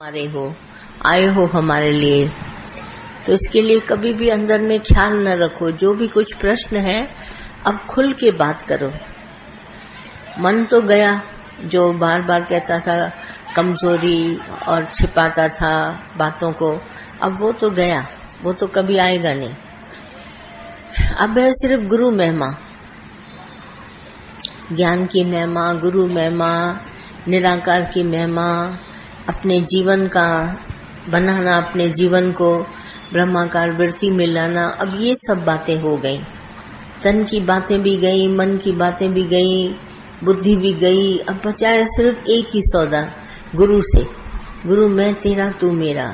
हमारे हो, आए हो हमारे लिए। तो इसके लिए कभी भी अंदर में ख्याल न रखो। जो भी कुछ प्रश्न है अब खुल के बात करो। मन तो गया, जो बार बार कहता था कमजोरी और छिपाता था बातों को, अब वो तो गया, वो तो कभी आएगा नहीं। अब है सिर्फ गुरु महिमा, ज्ञान की महिमा, गुरु महिमा, निराकार की महिमा, अपने जीवन का बनाना, अपने जीवन को ब्रह्माकार वृत्ति में लाना। अब ये सब बातें हो गई, तन की बातें भी गई, मन की बातें भी गई, बुद्धि भी गई। अब बचा है सिर्फ एक ही सौदा, गुरु से। गुरु मैं तेरा तू मेरा,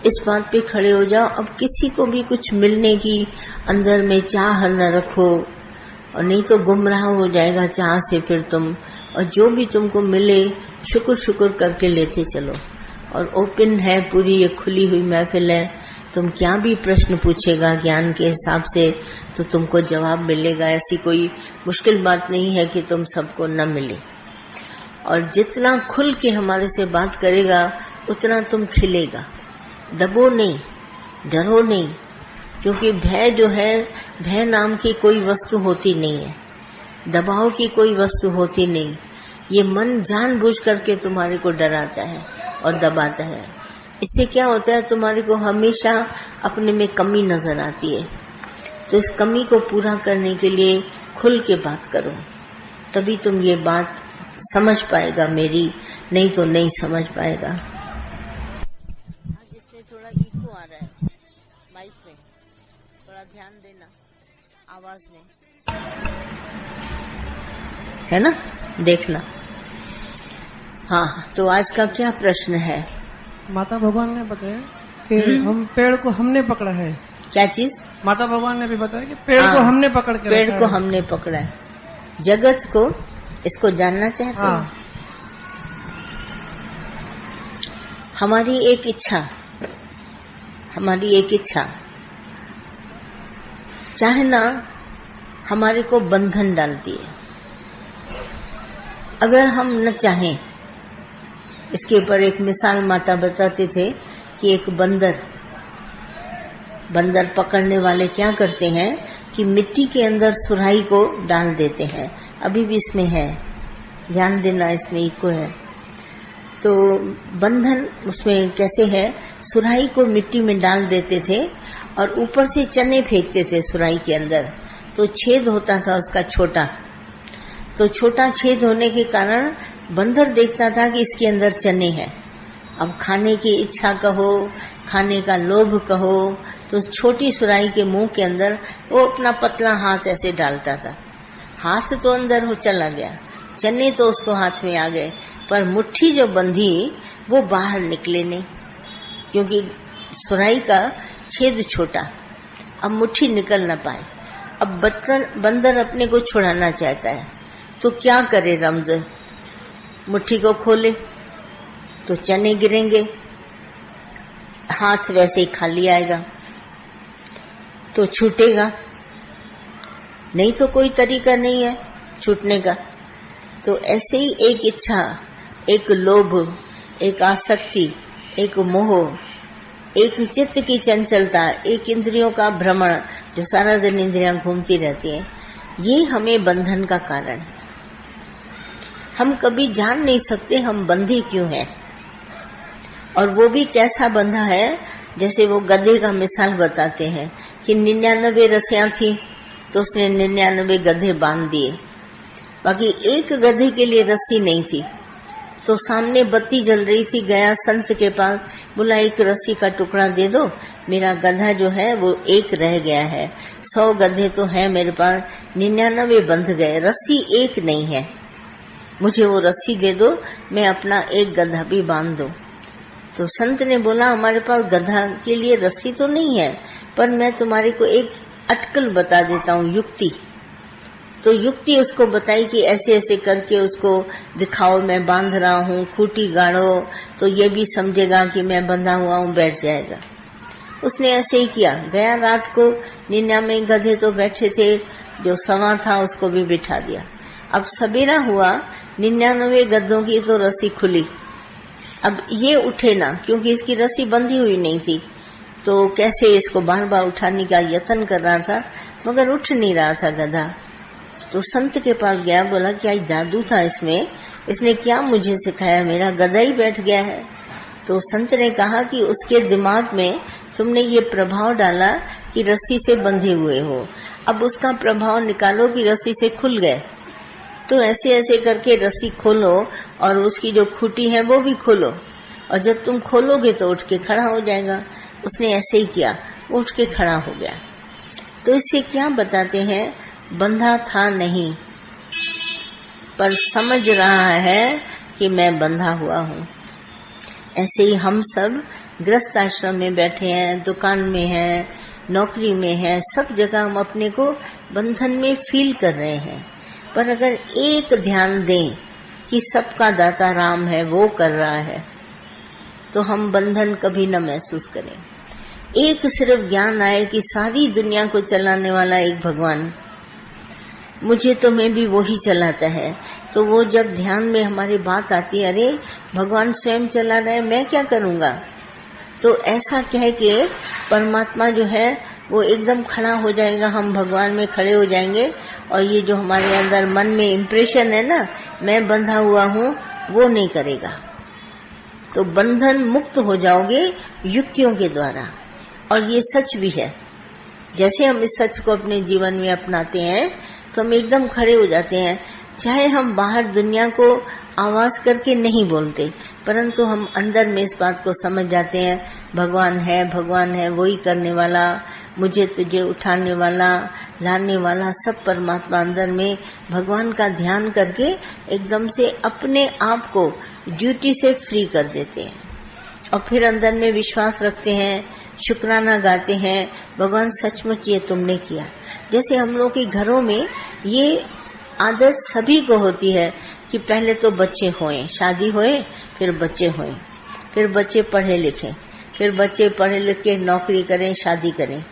इस बात पे खड़े हो जाओ। अब किसी को भी कुछ मिलने की अंदर में चाह न रखो, और नहीं तो गुमराह हो जाएगा चाह से फिर तुम। और जो भी तुमको मिले शुक्र शुक्र करके लेते चलो। और ओपन है पूरी, ये खुली हुई महफिल है। तुम क्या भी प्रश्न पूछेगा ज्ञान के हिसाब से तो तुमको जवाब मिलेगा। ऐसी कोई मुश्किल बात नहीं है कि तुम सबको न मिले। और जितना खुल के हमारे से बात करेगा उतना तुम खिलेगा। दबो नहीं, डरो नहीं, क्योंकि भय जो है, भय नाम की कोई वस्तु होती नहीं है, दबाव की कोई वस्तु होती नहीं। ये मन जानबूझ करके तुम्हारे को डराता है और दबाता है। इससे क्या होता है, तुम्हारे को हमेशा अपने में कमी नजर आती है। तो इस कमी को पूरा करने के लिए खुल के बात करो, तभी तुम ये बात समझ पाएगा मेरी, नहीं तो नहीं समझ पाएगा। जिसमें थोड़ा इको आ रहा है माइक में, थोड़ा ध्यान देना आवाज में, है ना, देखना। हाँ, तो आज का क्या प्रश्न है? माता भगवान ने बताया कि हम पेड़ को हमने पकड़ा है। क्या चीज? माता भगवान ने भी बताया कि पेड़ को हमने पकड़ के पेड़ को हमने पकड़ा है। जगत को इसको जानना चाहते हो? हमारी एक इच्छा, हमारी एक इच्छा चाहना हमारे को बंधन डालती है। अगर हम न चाहें, इसके ऊपर एक मिसाल माता बताते थे कि एक बंदर पकड़ने वाले क्या करते हैं कि मिट्टी के अंदर सुराही को डाल देते हैं। अभी भी इसमें है, ध्यान देना, इसमें इको है। तो बंधन उसमें कैसे है, सुराही को मिट्टी में डाल देते थे और ऊपर से चने फेंकते थे सुराही के अंदर। तो छेद होता था उसका छोटा, तो छोटा छेद होने के कारण बंदर देखता था कि इसके अंदर चने हैं। अब खाने की इच्छा कहो, खाने का लोभ कहो, तो छोटी सुराही के मुंह के अंदर वो अपना पतला हाथ ऐसे डालता था। हाथ तो अंदर हो चला गया, चने तो उसको हाथ में आ गए, पर मुट्ठी जो बंधी वो बाहर निकले नहीं, क्योंकि सुराही का छेद छोटा। अब मुट्ठी निकल ना पाए। अब बंदर अपने को छुड़ाना चाहता है, तो क्या करे रमज, मुट्ठी को खोले तो चने गिरेंगे, हाथ वैसे ही खाली आएगा, तो छूटेगा नहीं, तो कोई तरीका नहीं है छूटने का। तो ऐसे ही एक इच्छा, एक लोभ, एक आसक्ति, एक मोह, एक चित्त की चंचलता, एक इंद्रियों का भ्रमण, जो सारा दिन इंद्रियां घूमती रहती हैं, ये हमें बंधन का कारण है। हम कभी जान नहीं सकते हम बंधे क्यों हैं, और वो भी कैसा बंधा है। जैसे वो गधे का मिसाल बताते हैं कि 99 रस्सियां थी तो उसने 99 गधे बांध दिए, बाकी एक गधे के लिए रस्सी नहीं थी। तो सामने बत्ती जल रही थी, गया संत के पास, बोला एक रस्सी का टुकड़ा दे दो, मेरा गधा जो है वो एक रह गया है। 100 गधे तो है मेरे पास, 99 बंध गए, रस्सी एक नहीं है, मुझे वो रस्सी दे दो, मैं अपना एक गधा भी बांध दो। तो संत ने बोला हमारे पास गधा के लिए रस्सी तो नहीं है, पर मैं तुम्हारे को एक अटकल बता देता हूँ, युक्ति। तो युक्ति उसको बताई कि ऐसे ऐसे करके उसको दिखाओ, मैं बांध रहा हूँ, खूंटी गाड़ो तो ये भी समझेगा कि मैं बंधा हुआ हूँ, बैठ जाएगा। उसने ऐसे ही किया। गया रात को 99 गधे तो बैठे थे, जो सवा था उसको भी बिठा दिया। अब सवेरा हुआ, 99 गधों की तो रस्सी खुली, अब ये उठे ना, क्योंकि इसकी रस्सी बंधी हुई नहीं थी, तो कैसे इसको बार बार उठाने का यत्न कर रहा था, मगर उठ नहीं रहा था गधा। तो संत के पास गया, बोला क्या जादू था इसमें, इसने क्या मुझे सिखाया, मेरा गधा ही बैठ गया है। तो संत ने कहा कि उसके दिमाग में तुमने ये प्रभाव डाला कि रस्सी से बंधे हुए हो, अब उसका प्रभाव निकालो कि रस्सी से खुल गए। तो ऐसे ऐसे करके रस्सी खोलो और उसकी जो खूंटी है वो भी खोलो, और जब तुम खोलोगे तो उठ के खड़ा हो जाएगा। उसने ऐसे ही किया, उठ के खड़ा हो गया। तो इससे क्या बताते हैं, बंधा था नहीं, पर समझ रहा है कि मैं बंधा हुआ हूँ। ऐसे ही हम सब गृहस्थ आश्रम में बैठे हैं, दुकान में हैं, नौकरी में हैं, सब जगह हम अपने को बंधन में फील कर रहे हैं। पर अगर एक ध्यान दें कि सबका दाता राम है, वो कर रहा है, तो हम बंधन कभी न महसूस करें। एक सिर्फ ज्ञान आए कि सारी दुनिया को चलाने वाला एक भगवान, मुझे तो मैं भी वही चलाता है। तो वो जब ध्यान में हमारी बात आती है, अरे भगवान स्वयं चला रहा है, मैं क्या करूँगा, तो ऐसा कह के परमात्मा जो है वो एकदम खड़ा हो जाएगा, हम भगवान में खड़े हो जाएंगे। और ये जो हमारे अंदर मन में इम्प्रेशन है ना, मैं बंधा हुआ हूँ, वो नहीं करेगा। तो बंधन मुक्त हो जाओगे युक्तियों के द्वारा। और ये सच भी है, जैसे हम इस सच को अपने जीवन में अपनाते हैं तो हम एकदम खड़े हो जाते हैं। चाहे हम बाहर दुनिया को आवाज करके नहीं बोलते, परंतु हम अंदर में इस बात को समझ जाते हैं, भगवान है, वही करने वाला, मुझे तुझे उठाने वाला, लाने वाला, सब परमात्मा अंदर में। भगवान का ध्यान करके एकदम से अपने आप को ड्यूटी से फ्री कर देते हैं और फिर अंदर में विश्वास रखते हैं, शुक्राना गाते हैं, भगवान सचमुच ये तुमने किया। जैसे हम लोग के घरों में ये आदत सभी को होती है कि पहले तो बच्चे होएं, शादी होए, फिर बच्चे होएं, फिर बच्चे पढ़े लिखें, फिर बच्चे पढ़े लिख के नौकरी करें, शादी करें।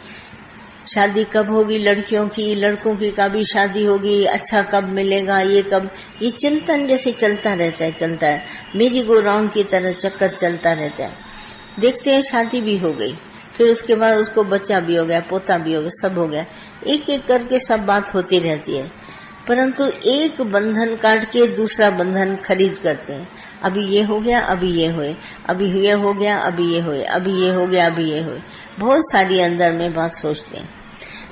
शादी कब होगी लड़कियों की, लड़कों की का भी शादी होगी, अच्छा कब मिलेगा, ये कब, ये चिंतन जैसे चलता रहता है, मेरी गो राउंड की तरह चक्कर चलता रहता है। देखते हैं शादी भी हो गई, फिर उसके बाद उसको बच्चा भी हो गया, पोता भी हो गया, सब हो गया, एक एक करके सब बात होती रहती है। परंतु एक बंधन काट के दूसरा बंधन खरीद करते हैं। अभी ये हो गया, अभी ये होए, अभी ये हो गया, अभी ये होए, अभी ये हो गया, अभी ये होए, बहुत सारी अंदर में बात सोचते हैं।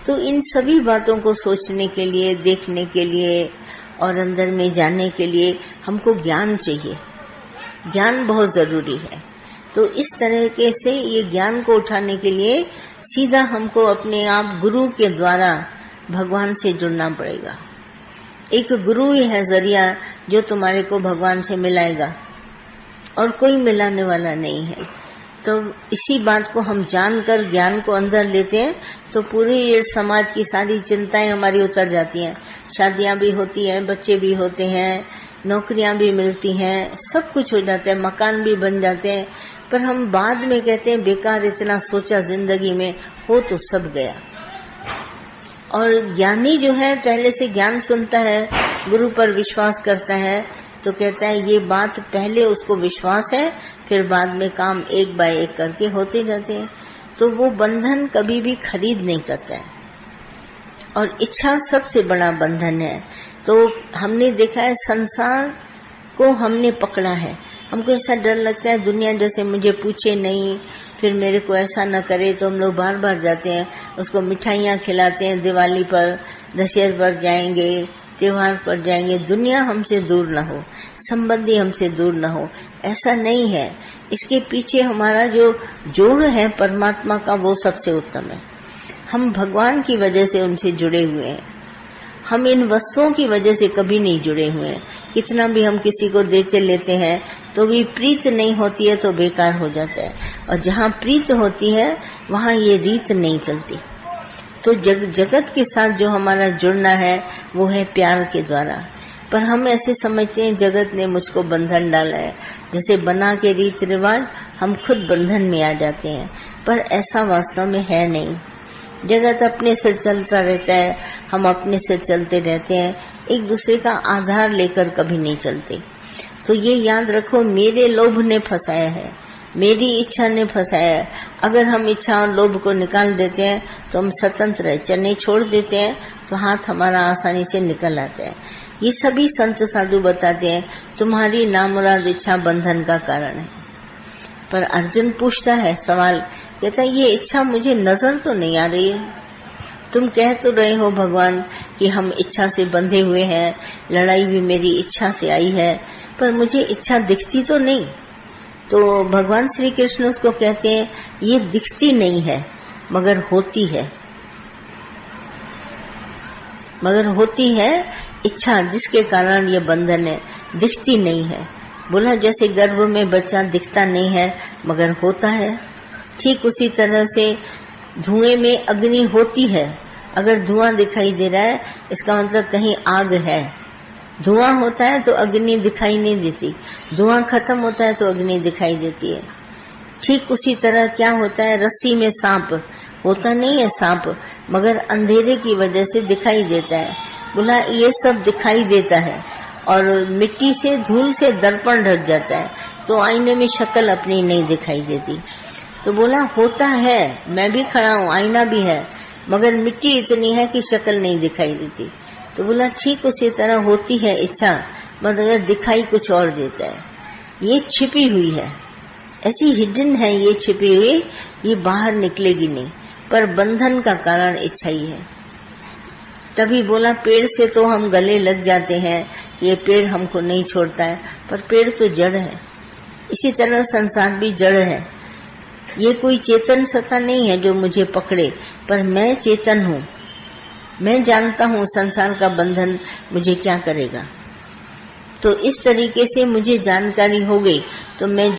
तो इन सभी बातों को सोचने के लिए, देखने के लिए और अंदर में जानने के लिए हमको ज्ञान चाहिए। ज्ञान बहुत जरूरी है। तो इस तरीके से ये ज्ञान को उठाने के लिए सीधा हमको अपने आप गुरु के द्वारा भगवान से जुड़ना पड़ेगा। एक गुरु ही है जरिया जो तुम्हारे को भगवान से मिलाएगा, और कोई मिलाने वाला नहीं है। तो इसी बात को हम जानकर ज्ञान को अंदर लेते हैं तो पूरी ये समाज की सारी चिंताएं हमारी उतर जाती हैं। शादियां भी होती हैं, बच्चे भी होते हैं, नौकरियां भी मिलती हैं, सब कुछ हो जाता है, मकान भी बन जाते हैं। पर हम बाद में कहते हैं बेकार इतना सोचा जिंदगी में, हो तो सब गया। और ज्ञानी जो है पहले से ज्ञान सुनता है, गुरु पर विश्वास करता है, तो कहता है ये बात पहले उसको विश्वास है, फिर बाद में काम एक बाय एक करके होते जाते हैं। तो वो बंधन कभी भी खरीद नहीं करता है। और इच्छा सबसे बड़ा बंधन है। तो हमने देखा है संसार को हमने पकड़ा है, हमको ऐसा डर लगता है दुनिया जैसे मुझे पूछे नहीं, फिर मेरे को ऐसा न करे, तो हम लोग बार बार जाते हैं, उसको मिठाइयाँ खिलाते हैं, दिवाली पर, दशहरे पर जाएंगे, त्योहार पर जाएंगे, दुनिया हमसे दूर न हो, संबंधी हमसे दूर न हो, ऐसा नहीं है। इसके पीछे हमारा जो जोड़ है परमात्मा का, वो सबसे उत्तम है। हम भगवान की वजह से उनसे जुड़े हुए हैं, हम इन वस्तुओं की वजह से कभी नहीं जुड़े हुए हैं। कितना भी हम किसी को देते लेते हैं तो भी प्रीत नहीं होती है तो बेकार हो जाता है, और जहाँ प्रीत होती है वहाँ ये रीत नहीं चलती। तो जगत के साथ जो हमारा जुड़ना है वो है प्यार के द्वारा। पर हम ऐसे समझते हैं जगत ने मुझको बंधन डाला है, जैसे बना के रीत रिवाज हम खुद बंधन में आ जाते हैं, पर ऐसा वास्तव में है नहीं। जगत अपने से चलता रहता है, हम अपने से चलते रहते हैं, एक दूसरे का आधार लेकर कभी नहीं चलते। तो ये याद रखो, मेरे लोभ ने फंसाया है, मेरी इच्छा ने फंसाया है। अगर हम इच्छा और लोभ को निकाल देते हैं तो हम स्वतंत्र है, चने छोड़ देते हैं तो हाथ हमारा आसानी से निकल आता है। ये सभी संत साधु बताते हैं तुम्हारी नामुराद इच्छा बंधन का कारण है। पर अर्जुन पूछता है सवाल, कहता है ये इच्छा मुझे नजर तो नहीं आ रही है। तुम कह तो रहे हो भगवान कि हम इच्छा से बंधे हुए हैं, लड़ाई भी मेरी इच्छा से आई है, पर मुझे इच्छा दिखती तो नहीं। तो भगवान श्री कृष्ण उसको कहते हैं ये दिखती नहीं है मगर होती है, मगर होती है इच्छा, जिसके कारण ये बंधन है, दिखती नहीं है। बोला जैसे गर्भ में बच्चा दिखता नहीं है मगर होता है, ठीक उसी तरह से धुएं में अग्नि होती है। अगर धुआं दिखाई दे रहा है इसका मतलब कहीं आग है। धुआं होता है तो अग्नि दिखाई नहीं देती, धुआं खत्म होता है तो अग्नि दिखाई देती है। ठीक उसी तरह क्या होता है, रस्सी में सांप होता नहीं है सांप, मगर अंधेरे की वजह से दिखाई देता है। बोला ये सब दिखाई देता है और मिट्टी से धूल से दर्पण ढक जाता है तो आईने में शक्ल अपनी नहीं दिखाई देती। तो बोला होता है, मैं भी खड़ा हूँ, आईना भी है, मगर मिट्टी इतनी है कि शक्ल नहीं दिखाई देती। तो बोला ठीक उसी तरह होती है इच्छा, मगर दिखाई कुछ और देता है। ये छिपी हुई है, ऐसी हिडन है ये छिपी हुई, ये बाहर निकलेगी नहीं, पर बंधन का कारण इच्छा ही है। तभी बोला पेड़ से तो हम गले लग जाते हैं, ये पेड़ हमको नहीं छोड़ता है, पर पेड़ तो जड़ है। इसी तरह संसार भी जड़ है, ये कोई चेतन सत्ता नहीं है जो मुझे पकड़े, पर मैं चेतन हूँ, मैं जानता हूँ संसार का बंधन मुझे क्या करेगा। तो इस तरीके से मुझे जानकारी हो गई तो मैं